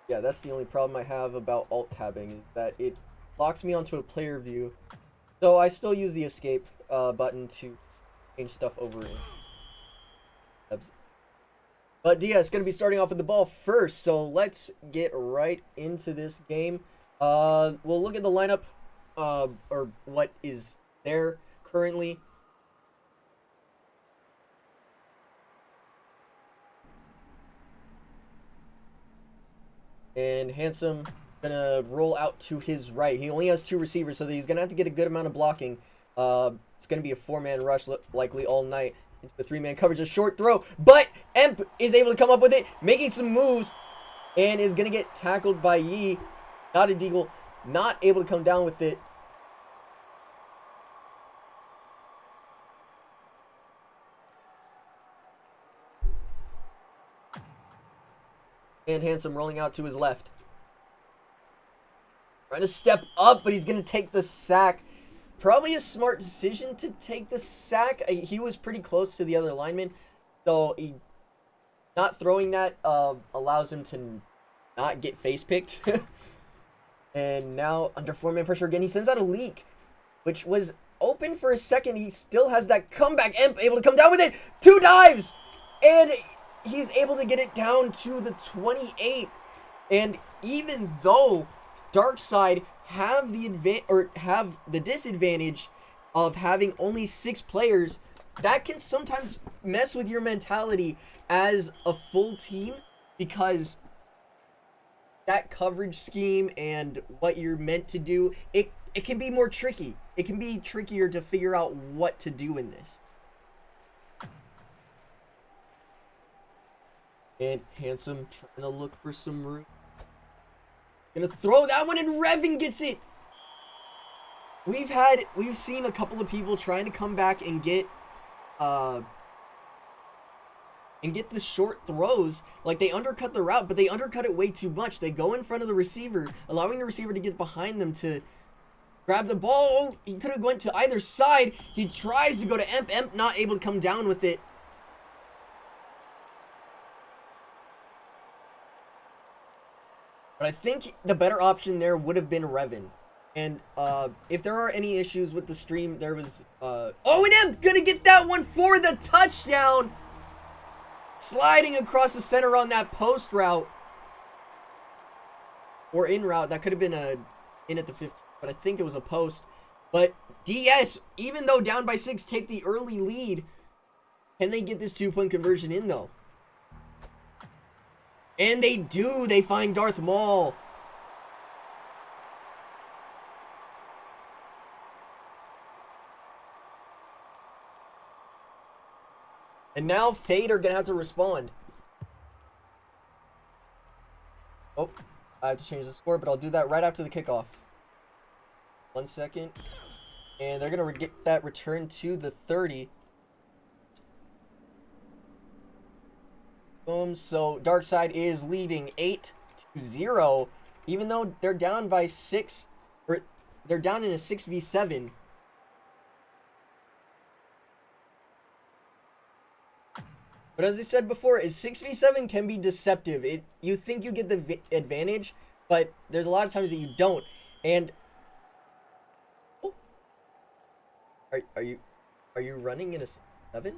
Yeah, that's the only problem I have about alt-tabbing, is that it locks me onto a player view. So I still use the escape button to change stuff over in tabs. But yeah, it's going to be starting off with the ball first, so let's get right into this game. We'll look at the lineup, or what is there currently. And Handsome gonna roll out to his right. He only has 2 receivers, so he's gonna have to get a good amount of blocking. It's gonna be a 4-man rush likely all night into the 3-man coverage. A short throw, but Emp is able to come up with it, making some moves, and is gonna get tackled by Yi. Not a Deagle, not able to come down with it. And Handsome rolling out to his left. Trying to step up, but he's going to take the sack. Probably a smart decision to take the sack. He was pretty close to the other lineman. So not throwing that allows him to not get face picked. And now under 4-man pressure again, he sends out a leak, which was open for a second. He still has that comeback. Emp able to come down with it. 2 dives. And he's able to get it down to the 28. And even though DarkSide have the disadvantage of having only 6 players, that can sometimes mess with your mentality as a full team, because that coverage scheme and what you're meant to do, it can be more tricky. It can be trickier to figure out what to do in this. And Handsome trying to look for some room. Gonna throw that one, and Revan gets it. We've seen a couple of people trying to come back and get the short throws. Like, they undercut the route, but they undercut it way too much. They go in front of the receiver, allowing the receiver to get behind them to grab the ball. Oh, he could have went to either side. He tries to go to Emp. Emp not able to come down with it. But I think the better option there would have been Revan. And if there are any issues with the stream, there was... oh, and Emp gonna get that one for the touchdown! Sliding across the center on that post route. Or in route. That could have been in at the 15, but I think it was a post. But DS, even though down by 6, take the early lead. Can they get this 2-point conversion in, though? And they do. They find Darth Maul. And now Fade are going to have to respond. Oh, I have to change the score, but I'll do that right after the kickoff. 1 second. And they're going to get that return to the 30. Boom. So DarkSide is leading 8-0, even though they're down by 6, or they're down in a 6v7. But as I said before, 6v7 can be deceptive. You think you get the advantage, but there's a lot of times that you don't. And oh, are you running in a 7?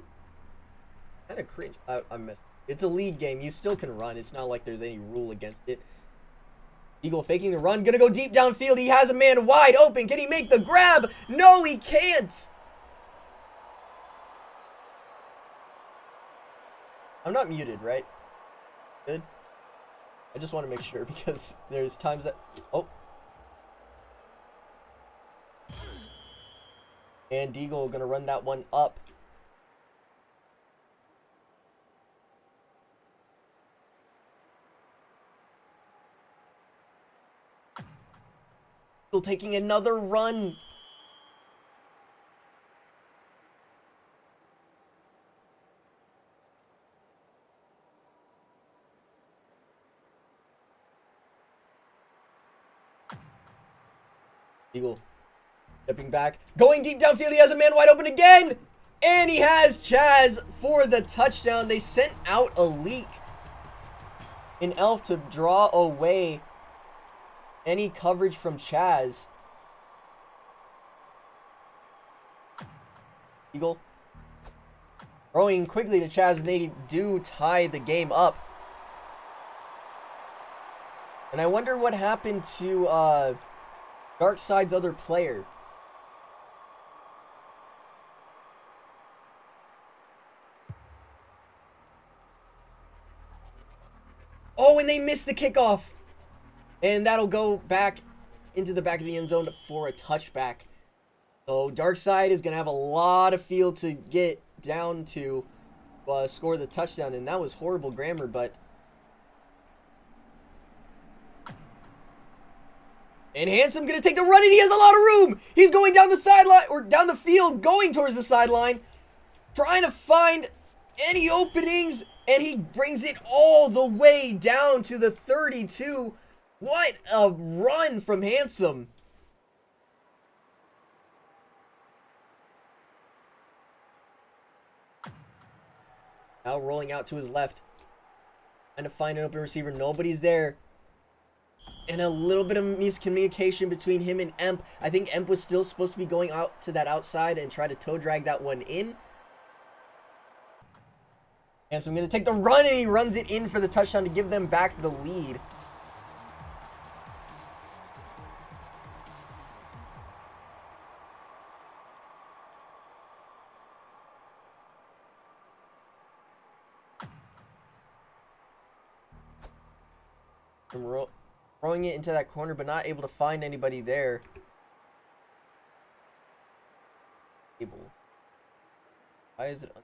Kind of cringe. I missed. It's a lead game. You still can run. It's not like there's any rule against it. Eagle faking the run. Gonna go deep downfield. He has a man wide open. Can he make the grab? No, he can't. I'm not muted, right? Good. I just want to make sure, because there's times that... Oh. And Deagle gonna run that one up. Taking another run. Eagle stepping back, going deep downfield. He has a man wide open again, and he has Chaz for the touchdown. They sent out a leak. in Elf to draw away any coverage from Chaz. Eagle. Throwing quickly to Chaz, and they do tie the game up. And I wonder what happened to DarkSide's other player. Oh, and they missed the kickoff. And that'll go back into the back of the end zone for a touchback. So DarkSide is going to have a lot of field to get down to score the touchdown. And that was horrible grammar, but... And Handsome going to take the run, and he has a lot of room. He's going down the sideline, or down the field, going towards the sideline. Trying to find any openings, and he brings it all the way down to the 32. What a run from Handsome. Now rolling out to his left. Trying to find an open receiver. Nobody's there. And a little bit of miscommunication between him and Emp. I think Emp was still supposed to be going out to that outside and try to toe drag that one in. And so I'm going to take the run, and he runs it in for the touchdown to give them back the lead. I'm throwing it into that corner, but not able to find anybody there. Why is it...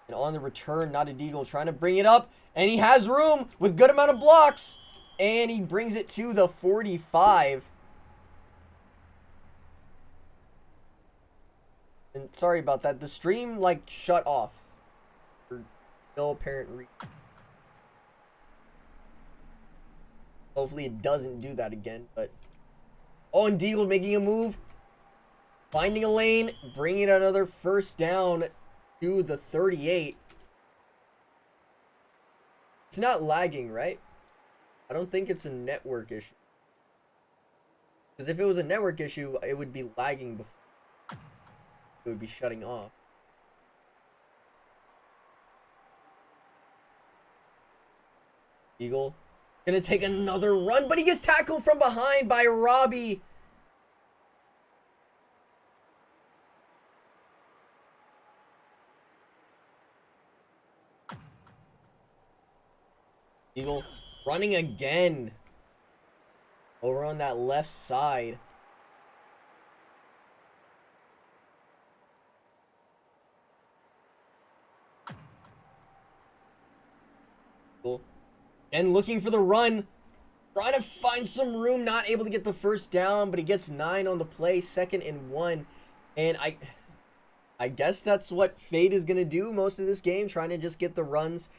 And on the return, not a Deagle, trying to bring it up. And he has room with good amount of blocks. And he brings it to the 45. And sorry about that. The stream, like, shut off. For no apparent reason. Hopefully it doesn't do that again, but... Oh, and Deagle making a move. Finding a lane. Bringing another first down to the 38. It's not lagging, right? I don't think it's a network issue. Because if it was a network issue, it would be lagging before. It would be shutting off. Eagle gonna take another run, but he gets tackled from behind by Robbie. Eagle running again over on that left side. Cool. And looking for the run. Trying to find some room. Not able to get the first down, but he gets 9 on the play. 2nd and 1. And I guess that's what Fade is going to do most of this game. Trying to just get the runs.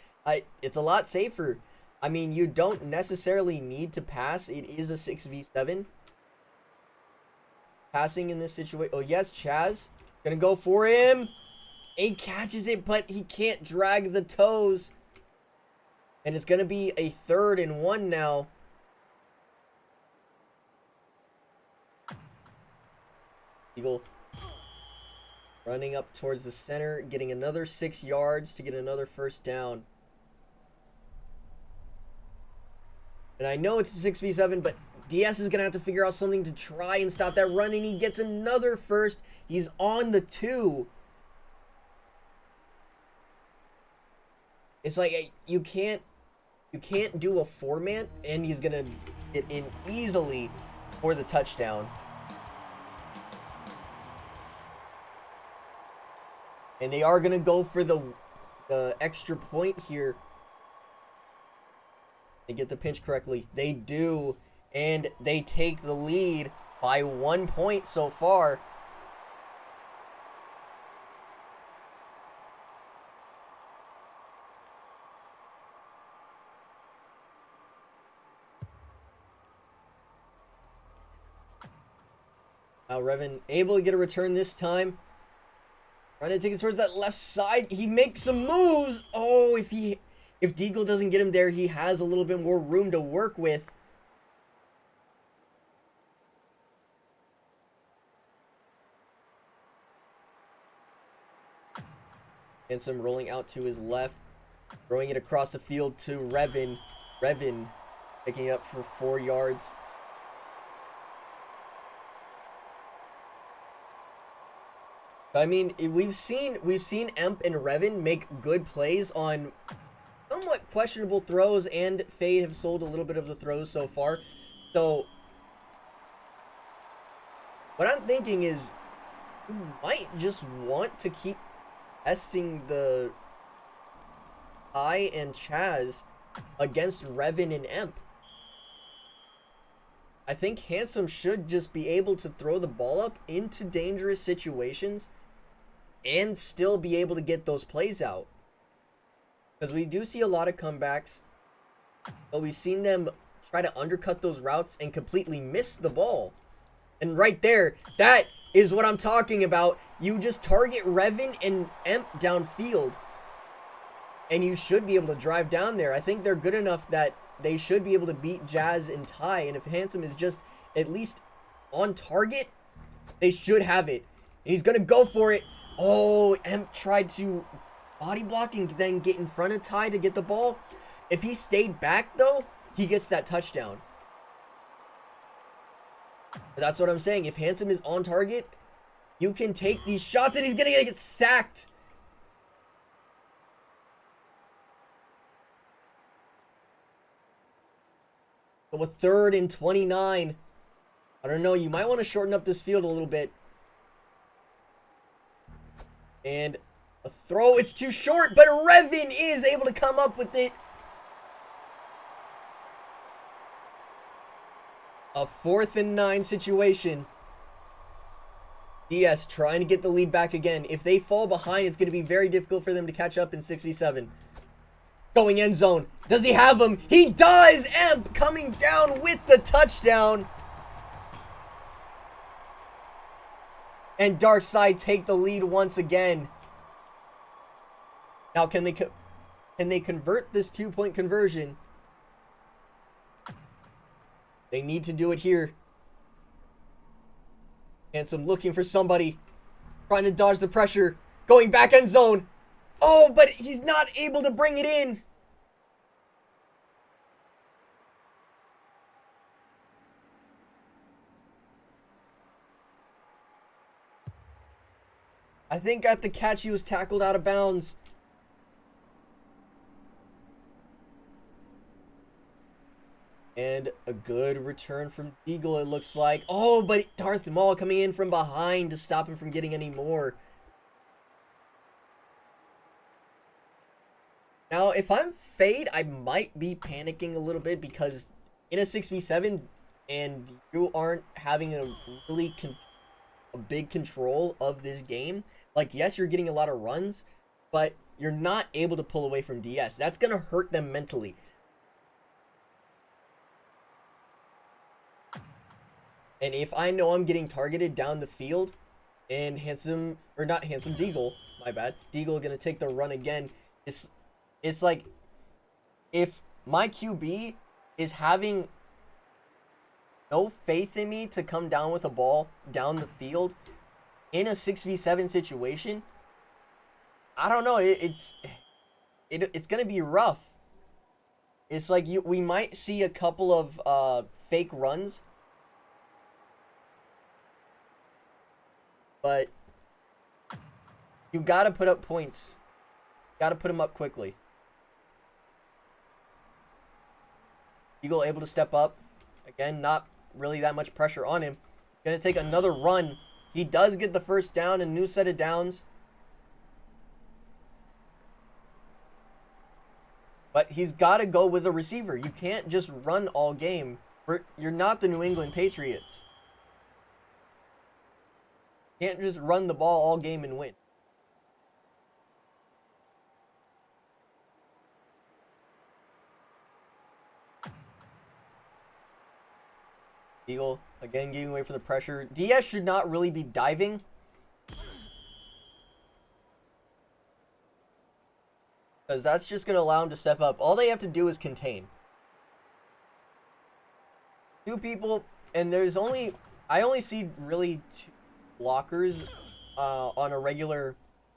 It's a lot safer. I mean, you don't necessarily need to pass. It is a 6v7. Passing in this situation. Oh, yes, Chaz. Gonna go for him. He catches it, but he can't drag the toes. And it's gonna be a 3rd and 1 now. Eagle running up towards the center. Getting another 6 yards to get another first down. And I know it's a 6v7, but DS is going to have to figure out something to try and stop that run. And he gets another first. He's on the 2. It's like you can't do a 4-man, and he's going to get in easily for the touchdown. And they are going to go for the extra point here. They get the pinch correctly. They do. And they take the lead by 1 point so far. Now Revan able to get a return this time. Trying to take it towards that left side. He makes some moves. Oh, if Deagle doesn't get him there, he has a little bit more room to work with. Handsome rolling out to his left. Throwing it across the field to Revan. Revan picking it up for 4 yards. I mean, we've seen Emp and Revan make good plays on somewhat questionable throws, and Fade have sold a little bit of the throws so far. So what I'm thinking is you might just want to keep testing the I and Chaz against Revan and Emp. I think Handsome should just be able to throw the ball up into dangerous situations and still be able to get those plays out. Because we do see a lot of comebacks, but we've seen them try to undercut those routes and completely miss the ball. And right there, that is what I'm talking about. You just target Revan and Emp downfield, and you should be able to drive down there. I think they're good enough that they should be able to beat Jazz and Ty, and if Handsome is just at least on target, they should have it. And he's gonna go for it. Oh, Emp tried to body block and then get in front of Ty to get the ball. If he stayed back though, he gets that touchdown. But that's what I'm saying. If Handsome is on target, you can take these shots, and he's gonna get sacked. So a 3rd and 29. I don't know. You might want to shorten up this field a little bit. And a throw. It's too short, but Revan is able to come up with it. A 4th and 9 situation. DS trying to get the lead back again. If they fall behind, it's going to be very difficult for them to catch up in 6v7. Going end zone. Does he have him? He does! Emp coming down with the touchdown. And DarkSide take the lead once again. Now, can they convert this 2-point conversion? They need to do it here. Handsome looking for somebody. Trying to dodge the pressure. Going back end zone. Oh, but he's not able to bring it in. I think at the catch he was tackled out of bounds. And a good return from Deagle, it looks like. Oh, but Darth Maul coming in from behind to stop him from getting any more. Now, if I'm Fade, I might be panicking a little bit, because in a 6v7 and you aren't having a really big control of this game. Like, yes, you're getting a lot of runs, but you're not able to pull away from DS. That's going to hurt them mentally. And if I know I'm getting targeted down the field, and Deagle, my bad, Deagle going to take the run again, it's like, if my QB is having no faith in me to come down with a ball down the field in a 6v7 situation, I don't know, it's going to be rough. It's like we might see a couple of fake runs, but you got to put up points. Got to put them up quickly. Eagle able to step up. Again, not really that much pressure on him. Gonna take another run. He does get the first down, a new set of downs. But he's got to go with a receiver. You can't just run all game. You're not the New England Patriots. You can't just run the ball all game and win. Eagle Again, giving away for the pressure. DS should not really be diving. Because that's just going to allow him to step up. All they have to do is contain. 2 people, and there's only... I only see really 2 blockers on a regular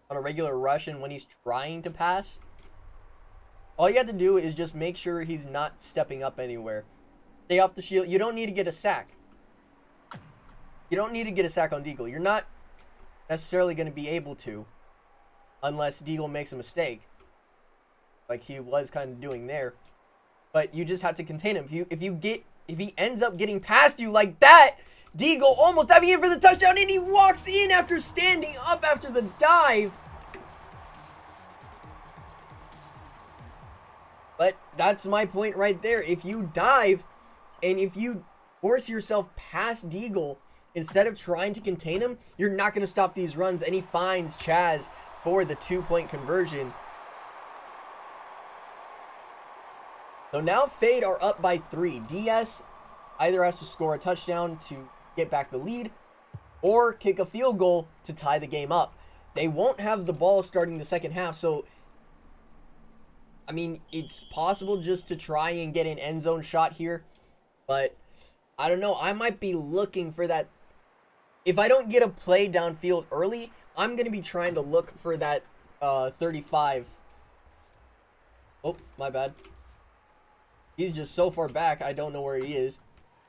rush, and when he's trying to pass. All you have to do is just make sure he's not stepping up anywhere. Stay off the shield. You don't need to get a sack. You don't need to get a sack on Deagle. You're not necessarily going to be able to, unless Deagle makes a mistake, like he was kind of doing there. But you just have to contain him. If he ends up getting past you like that, Deagle almost diving in for the touchdown, and he walks in after standing up after the dive. But that's my point right there. If you dive, and if you force yourself past Deagle, instead of trying to contain him, you're not going to stop these runs. And he finds Chaz for the 2-point conversion. So now Fade are up by 3. DS either has to score a touchdown to get back the lead, or kick a field goal to tie the game up. They won't have the ball starting the second half, so I mean, it's possible just to try and get an end zone shot here, but I don't know. I might be looking for that. If I don't get a play downfield early, I'm going to be trying to look for that 35. Oh, my bad. He's just so far back, I don't know where he is.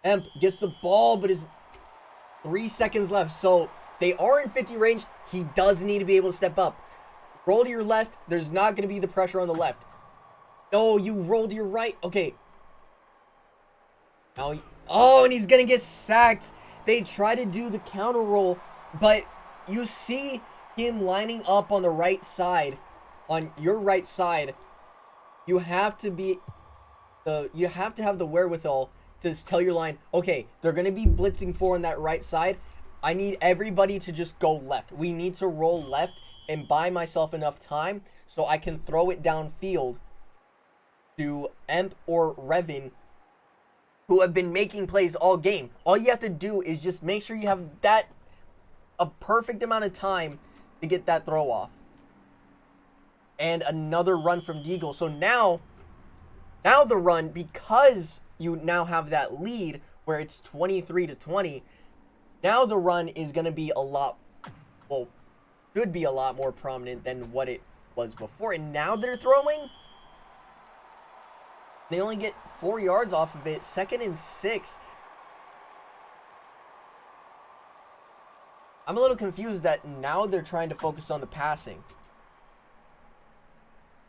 Emp gets the ball, but is 3 seconds left. So they are in 50 range. He does need to be able to step up. Roll to your left. There's not going to be the pressure on the left. No, you rolled to your right. Okay. Now, oh, and he's going to get sacked. They try to do the counter roll, but you see him lining up on the right side, on your right side. You have to be, you have to have the wherewithal to tell your line, okay, they're going to be blitzing 4 on that right side. I need everybody to just go left. We need to roll left and buy myself enough time so I can throw it downfield to Emp or Revin, who have been making plays all game. All you have to do is just make sure you have a perfect amount of time to get that throw off. And another run from Deagle. So now the run, because you now have that lead where it's 23-20, now the run is going to be a lot, well, should be a lot more prominent than what it was before. And now they're throwing. They only get 4 yards off of it. 2nd and 6. I'm a little confused that now they're trying to focus on the passing.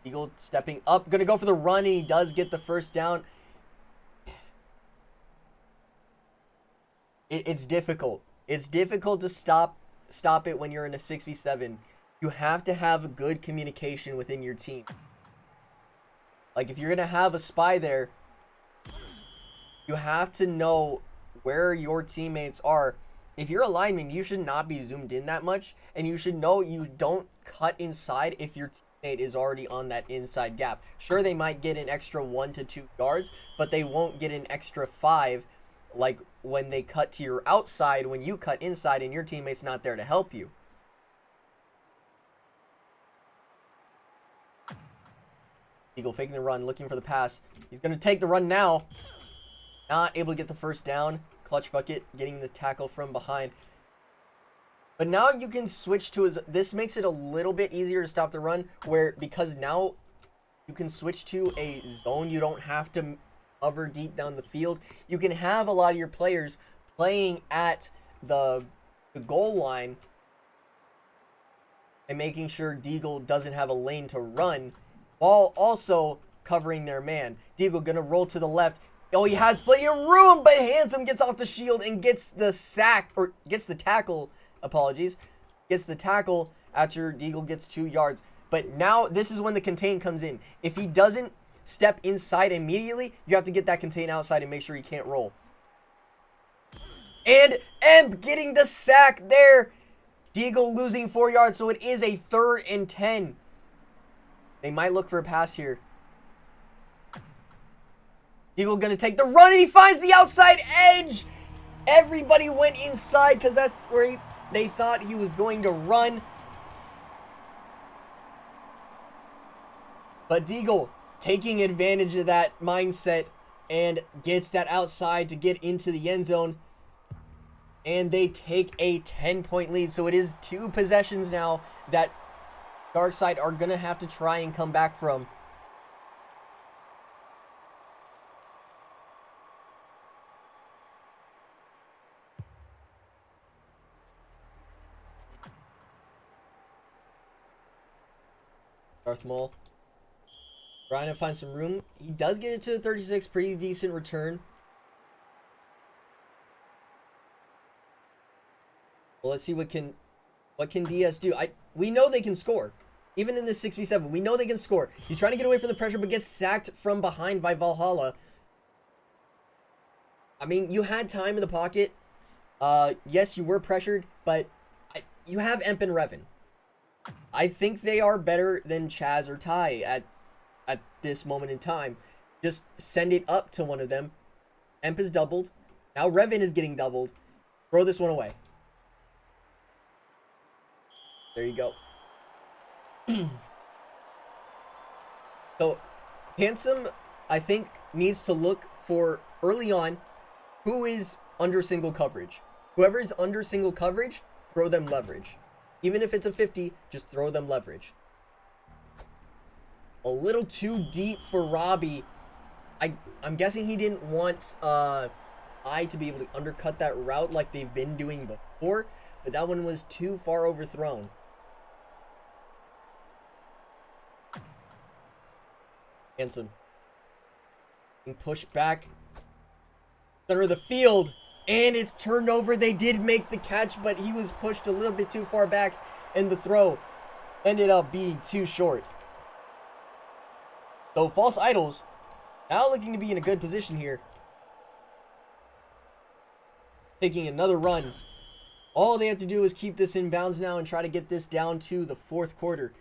Eagle stepping up. Going to go for the run, and he does get the first down. It's difficult. It's difficult to stop it when you're in a 6v7. You have to have a good communication within your team. Like, if you're going to have a spy there, you have to know where your teammates are. If you're a lineman, you should not be zoomed in that much. And you should know you don't cut inside if your teammate is already on that inside gap. Sure, they might get an extra 1 to 2 yards, but they won't get an extra 5 like when they cut to your outside when you cut inside and your teammate's not there to help you. Eagle faking the run, looking for the pass. He's going to take the run now. Not able to get the first down. Clutch bucket, getting the tackle from behind. But now you can switch to his... This makes it a little bit easier to stop the run, because now you can switch to a zone. You don't have to hover deep down the field. You can have a lot of your players playing at the goal line and making sure Deagle doesn't have a lane to run, while also covering their man. Deagle gonna roll to the left. Oh, he has plenty of room, but Handsome gets off the shield and gets the sack, or gets the tackle, apologies. Gets the tackle after Deagle gets 2 yards. But now, this is when the contain comes in. If he doesn't step inside immediately, you have to get that contain outside and make sure he can't roll. And Emp getting the sack there. Deagle losing 4 yards, so it is a 3rd and 10. They might look for a pass here. Eagle going to take the run, and he finds the outside edge. Everybody went inside because that's where they thought he was going to run. But Deagle taking advantage of that mindset and gets that outside to get into the end zone. And they take a 10-point lead. So it is 2 possessions now that DarkSide are going to have to try and come back from. Darth Maul trying to find some room. He does get it to the 36. Pretty decent return. Well, let's see what can DS do. We know they can score. Even in this 6v7, we know they can score. He's trying to get away from the pressure, but gets sacked from behind by Valhalla. I mean, you had time in the pocket. Yes, you were pressured, but you have Emp and Revan. I think they are better than Chaz or Ty at this moment in time. Just send it up to one of them. Emp is doubled. Now Revan is getting doubled. Throw this one away. There you go. So, Handsome, I think, needs to look for, early on, who is under single coverage. Whoever is under single coverage, throw them leverage. Even if it's a 50, just throw them leverage. A little too deep for Robbie. I'm guessing he didn't want I to be able to undercut that route like they've been doing before, but that one was too far overthrown. Handsome. And push back. Center of the field. And it's turned over. They did make the catch, but he was pushed a little bit too far back. And the throw ended up being too short. So False Idols now looking to be in a good position here. Taking another run. All they have to do is keep this in bounds now and try to get this down to the 4th quarter.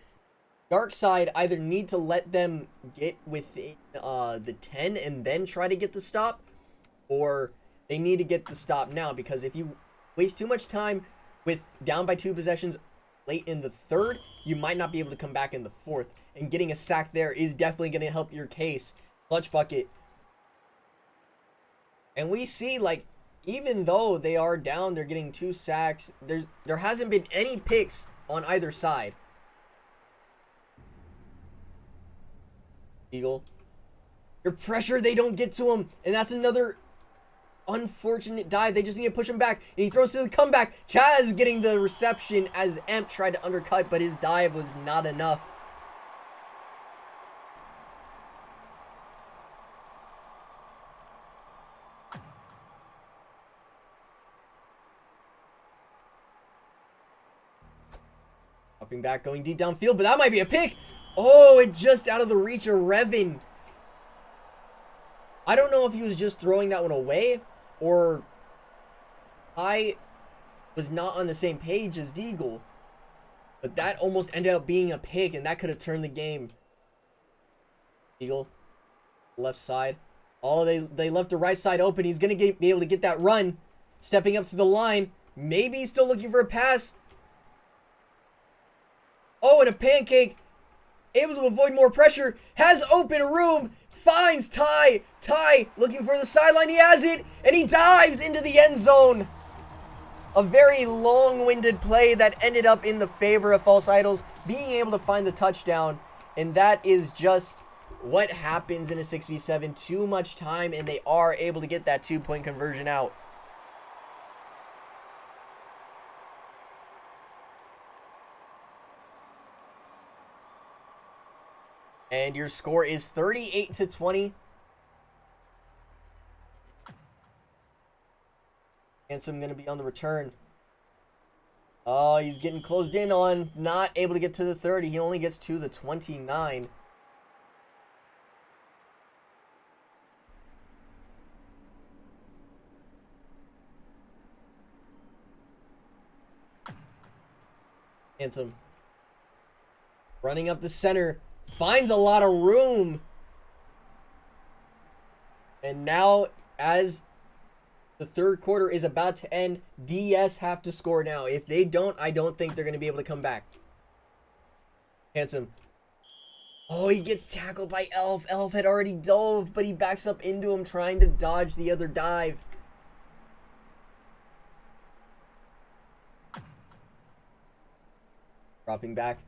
DarkSide either need to let them get within the 10 and then try to get the stop, or they need to get the stop now, because if you waste too much time with down by 2 possessions late in the 3rd, you might not be able to come back in the 4th, and getting a sack there is definitely going to help your case. Clutch bucket. And we see, like, even though they are down, they're getting 2 sacks. There hasn't been any picks on either side. Eagle. Your pressure, they don't get to him. And that's another unfortunate dive. They just need to push him back. And he throws to the comeback. Chaz getting the reception as Emp tried to undercut, but his dive was not enough. Hopping back, going deep downfield, but that might be a pick. Oh, it just out of the reach of Revan. I don't know if he was just throwing that one away, or I was not on the same page as Deagle. But that almost ended up being a pick, and that could have turned the game. Deagle, left side. Oh, they left the right side open. He's going to be able to get that run. Stepping up to the line. Maybe he's still looking for a pass. Oh, and a pancake. Able to avoid more pressure. Has open room. Finds Ty. Ty looking for the sideline. He has it. And he dives into the end zone. A very long-winded play that ended up in the favor of False Idols being able to find the touchdown. And that is just what happens in a 6v7. Too much time, and they are able to get that 2-point conversion out. And your score is 38-20. Handsome going to be on the return. Oh, he's getting closed in on. Not able to get to the 30. He only gets to the 29. Handsome. Running up the center. Finds a lot of room. And now, as The third quarter is about to end. DS have to score now. If they don't, I don't think they're going to be able to come back. Handsome. Oh, he gets tackled by Elf. Elf had already dove, but he backs up into him trying to dodge the other dive. Dropping back.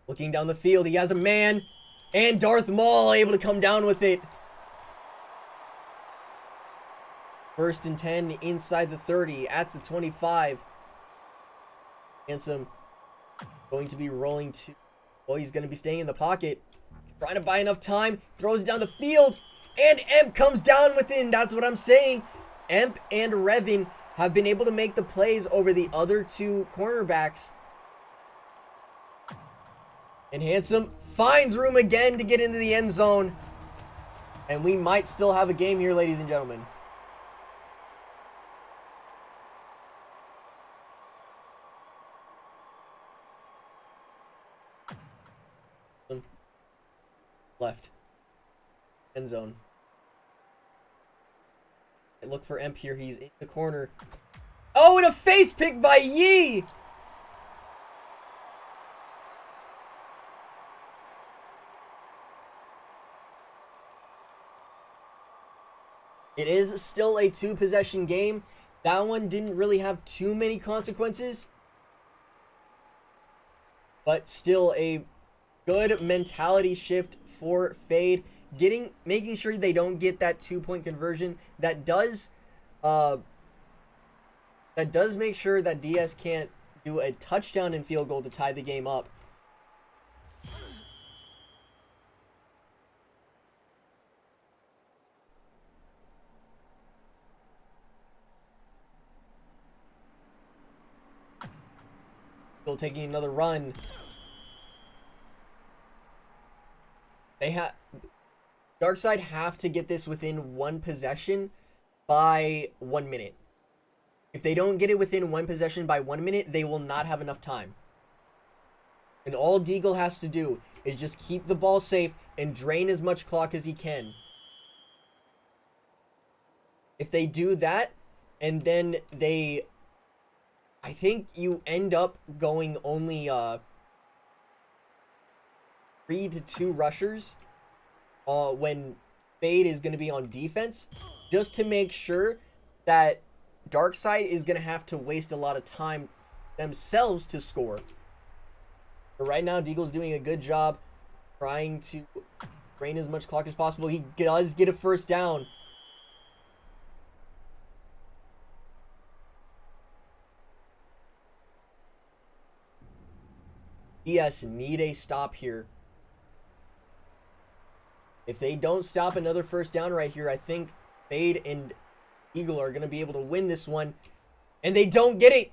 Looking down the field. He has a man. And Darth Maul able to come down with it. 1st and 10 inside the 30 at the 25. Handsome going to be rolling to... Oh, he's going to be staying in the pocket. Trying to buy enough time. Throws down the field. And Emp comes down within. That's what I'm saying. Emp and Revan have been able to make the plays over the other two cornerbacks. And Handsome finds room again to get into the end zone. And we might still have a game here, ladies and gentlemen. Left. End zone. I look for Emp here. He's in the corner. Oh, and a face pick by Yee! It is still a 2-possession game. That one didn't really have too many consequences. But still a good mentality shift for Fade. Making sure they don't get that 2-point conversion. That does make sure that DS can't do a touchdown and field goal to tie the game up. Still taking another run. DarkSide have to get this within 1 possession by 1 minute. If they don't get it within 1 possession by 1 minute, they will not have enough time. And all Deagle has to do is just keep the ball safe and drain as much clock as he can. If they do that, and then I think you end up going only 3 to 2 rushers when Fade is going to be on defense, just to make sure that DarkSide is going to have to waste a lot of time themselves to score. But right now, Deagle's doing a good job trying to drain as much clock as possible. He does get a first down. DS need a stop here. If they don't stop another first down right here, I think Fade and Eagle are going to be able to win this one. And they don't get it.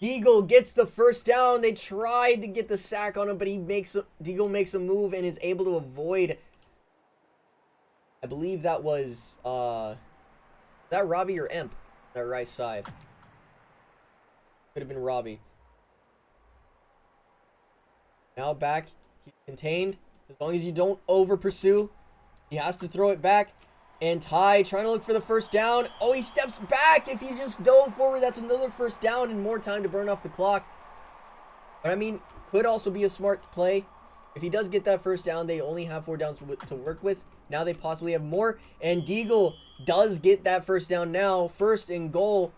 Eagle gets the first down. They tried to get the sack on him, but Deagle makes a move and is able to avoid. I believe that was that Robbie or Emp, that right side. Could have been Robbie. Now back, he's contained. As long as you don't over pursue, he has to throw it back. And Ty trying to look for the first down. Oh, he steps back. If he just dove forward, that's another first down and more time to burn off the clock. But I mean, could also be a smart play. If he does get that first down, they only have 4 downs to work with. Now they possibly have more. And Deagle does get that first down now. 1st and goal.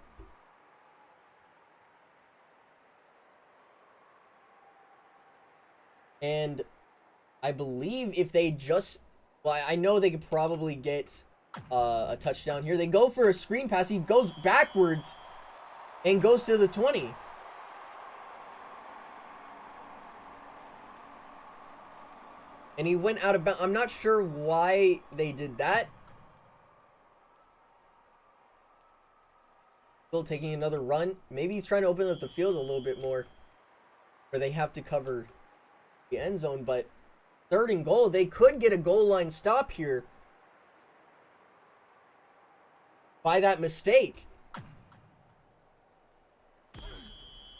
And I believe if they just... Well, I know they could probably get a touchdown here. They go for a screen pass. He goes backwards and goes to the 20. And he went out of bounds. I'm not sure why they did that. Still taking another run. Maybe he's trying to open up the field a little bit more, where they have to cover the end zone. But 3rd and goal, they could get a goal line stop here by that mistake.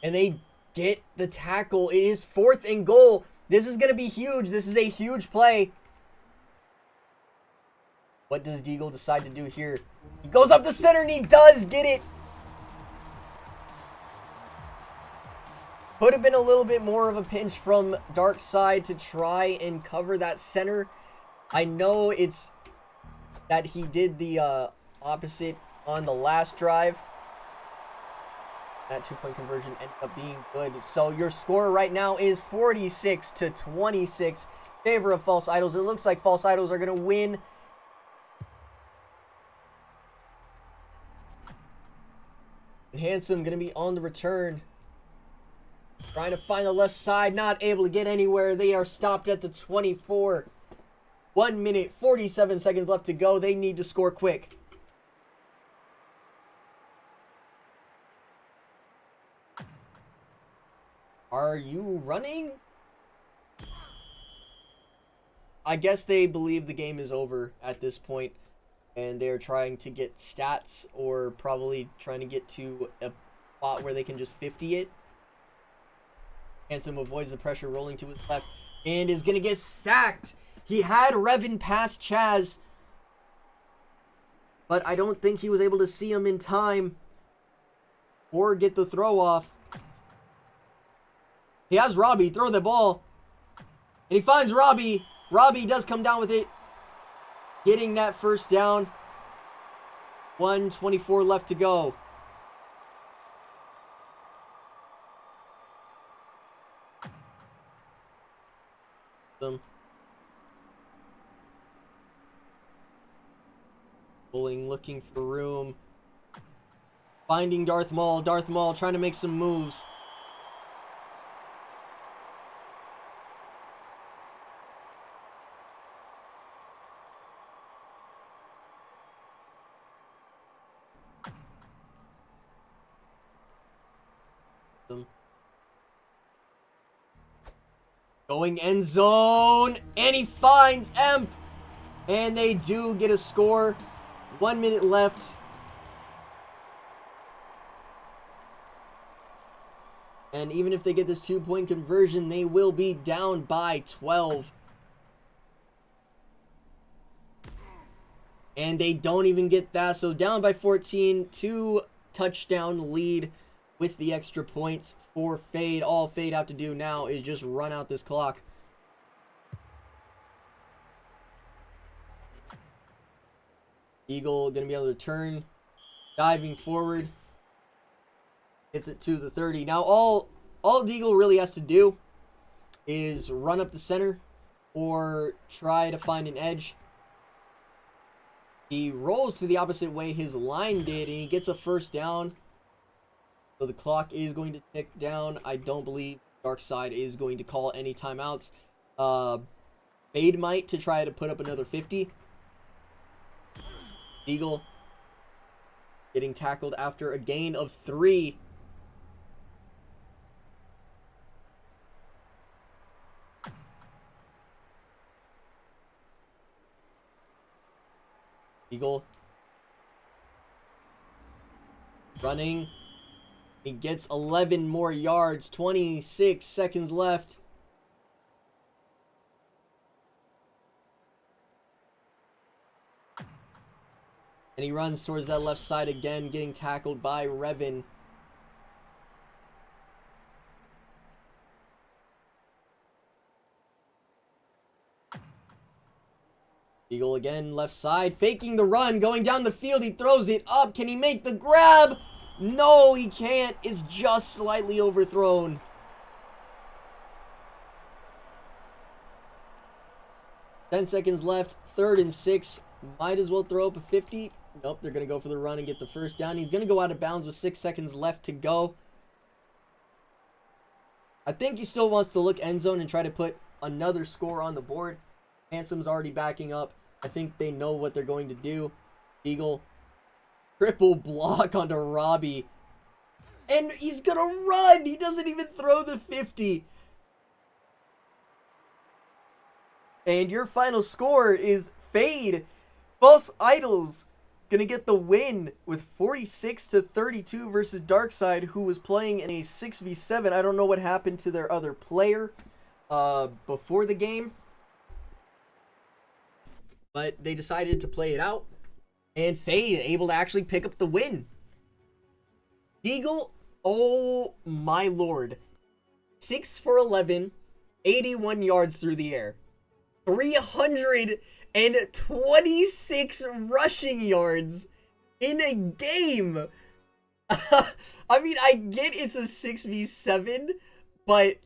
And they get the tackle. It is 4th and goal. This is going to be huge. This is a huge play. What does Deagle decide to do here? He goes up the center and he does get it. Could have been a little bit more of a pinch from DarkSide to try and cover that center. I know it's that he did the opposite on the last drive. That 2-point conversion ended up being good. So your score right now is 46-26 favor of False Idols. It looks like False Idols are going to win. And Handsome going to be on the return. Trying to find the left side, not able to get anywhere. They are stopped at the 24. 1 minute, 47 seconds left to go. They need to score quick. Are you running? I guess they believe the game is over at this point, and they're trying to get stats, or probably trying to get to a spot where they can just 50 it. Handsome avoids the pressure, rolling to his left, and is going to get sacked. He had Revan past Chaz, but I don't think he was able to see him in time or get the throw off. He has Robbie throw the ball, and he finds Robbie. Robbie does come down with it, getting that first down. 1:24 left to go. Pulling, looking for room. Finding Darth Maul. Darth Maul trying to make some moves. Going end zone, and he finds Emp, and they do get a score. 1 minute left. And even if they get this 2-point conversion, they will be down by 12. And they don't even get that, so down by 14, 2-touchdown lead with the extra points for Fade. All Fade have to do now is just run out this clock. Eagle gonna be able to turn, diving forward, gets it to the 30. Now all Deagle really has to do is run up the center or try to find an edge. He rolls to the opposite way his line did, and he gets a first down. So the clock is going to tick down. I don't believe DarkSide is going to call any timeouts. Fade might to try to put up another 50. Eagle getting tackled after a gain of 3. Eagle running. He gets 11 more yards. 26 seconds left. And he runs towards that left side again, getting tackled by Revan. Eagle again, left side, faking the run, going down the field. He throws it up. Can he make the grab? No, he can't. It's just slightly overthrown. Ten seconds left. 3rd and 6. Might as well throw up a 50. Nope, they're going to go for the run and get the first down. He's going to go out of bounds with 6 seconds left to go. I think he still wants to look end zone and try to put another score on the board. Handsome's already backing up. I think they know what they're going to do. Eagle, triple block onto Robbie. And he's going to run. He doesn't even throw the 50. And your final score is Fade. False Idols gonna get the win with 46-32 versus DarkSide, who was playing in a 6v7. I don't know what happened to their other player before the game. but they decided to play it out, and Fade able to actually pick up the win. Deagle, oh my lord, 6 for 11, 81 yards through the air, 326 rushing yards in a game. I mean, I get it's a 6v7, but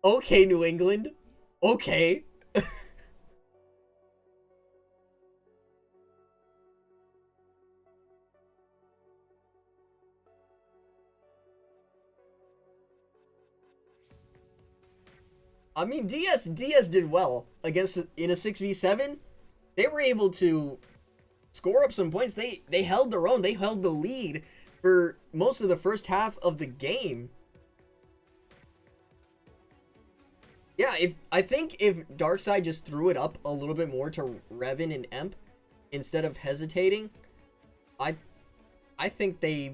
okay, New England. Okay. I mean, DS did well against in a 6v7. They were able to score up some points. They held their own. They held the lead for most of the first half of the game. Yeah, I think if DarkSide just threw it up a little bit more to Revan and Emp instead of hesitating, I think they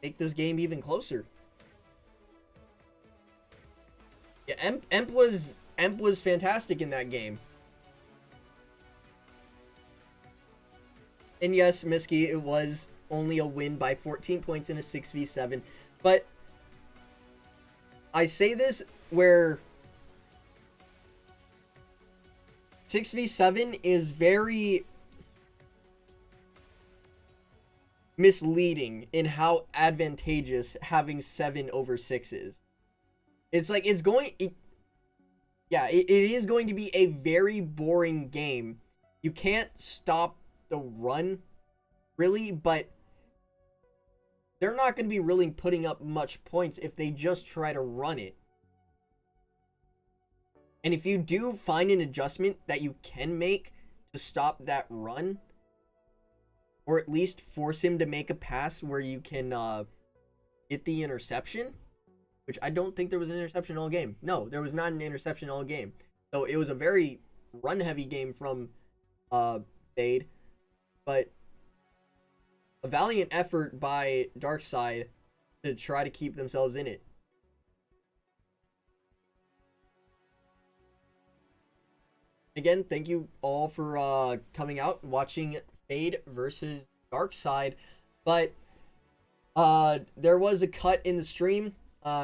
make this game even closer. Yeah, Emp was fantastic in that game. And yes, Miski, it was only a win by 14 points in a 6v7. But I say this where 6v7 is very misleading in how advantageous having 7 over 6 is. It's like it is going to be a very boring game. You can't stop the run, really, but they're not going to be really putting up much points if they just try to run it. And if you do find an adjustment that you can make to stop that run, or at least force him to make a pass where you can get the interception, which I don't think there was an interception all game. No, there was not an interception all game. So it was a very run-heavy game from Fade. But a valiant effort by DarkSide to try to keep themselves in it. Again, thank you all for coming out and watching Fade versus DarkSide. But there was a cut in the stream.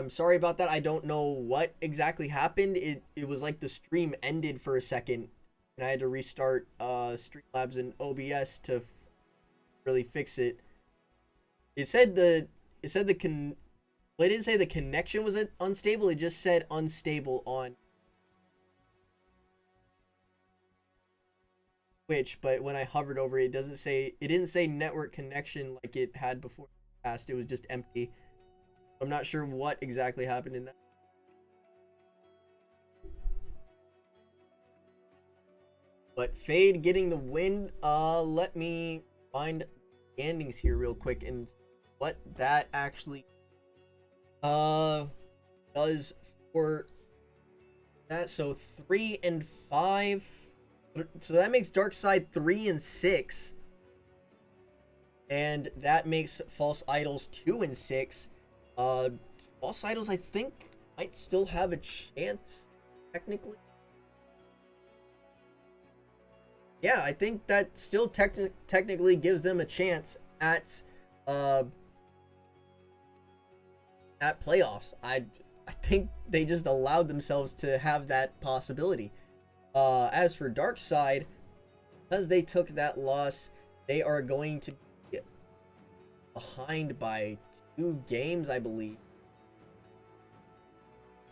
Sorry about that. I don't know what exactly happened. It was like the stream ended for a second, and I had to restart Streamlabs and OBS to really fix it. It didn't say the connection was unstable. It just said unstable on Twitch, but when I hovered over it, it didn't say network connection like it had before. It was just empty. I'm not sure what exactly happened in that. But Fade getting the win. Let me find standings here real quick and what that actually does for that. So 3 and 5. So that makes DarkSide 3 and 6. And that makes False Idols 2 and 6. False Idols, I think, might still have a chance, technically. Yeah, I think that still technically gives them a chance at playoffs. I think they just allowed themselves to have that possibility. As for DarkSide, because they took that loss, they are going to be behind by 2 games, I believe.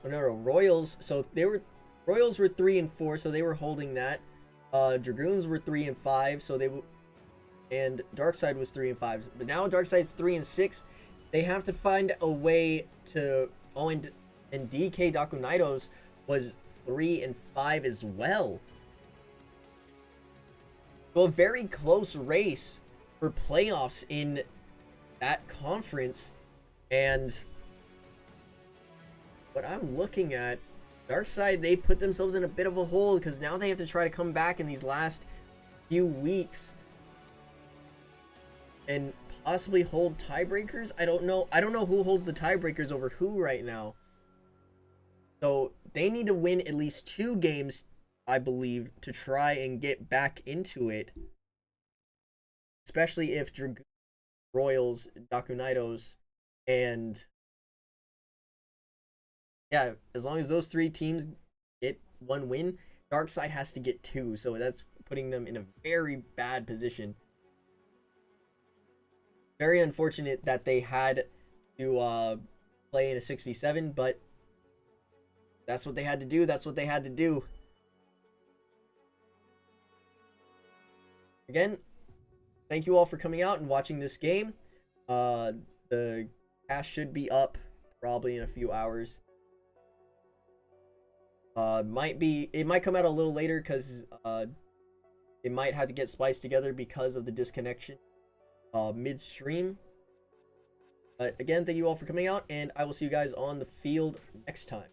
So no, Royals. So Royals were 3 and 4, so they were holding that. Dragoons were 3 and 5, so and DarkSide was 3 and 5. But now DarkSide's 3 and 6. They have to find a way to. Oh, and DK Dakunaidos was 3 and 5 as well. So a very close race for playoffs in that conference. And what I'm looking at, DarkSide, they put themselves in a bit of a hole because now they have to try to come back in these last few weeks and possibly hold tiebreakers. I don't know who holds the tiebreakers over who right now. So they need to win at least 2 games I believe, to try and get back into it. Especially if Dragoon, Royals, Dakunaidos, and yeah, as long as those 3 teams get 1 win, DarkSide has to get 2, so that's putting them in a very bad position. Very unfortunate that they had to play in a 6v7, but that's what they had to do. That's what they had to do. Again, thank you all for coming out and watching this game. The cast should be up probably in a few hours. It might come out a little later because it might have to get spliced together because of the disconnection midstream. But again, thank you all for coming out, and I will see you guys on the field next time.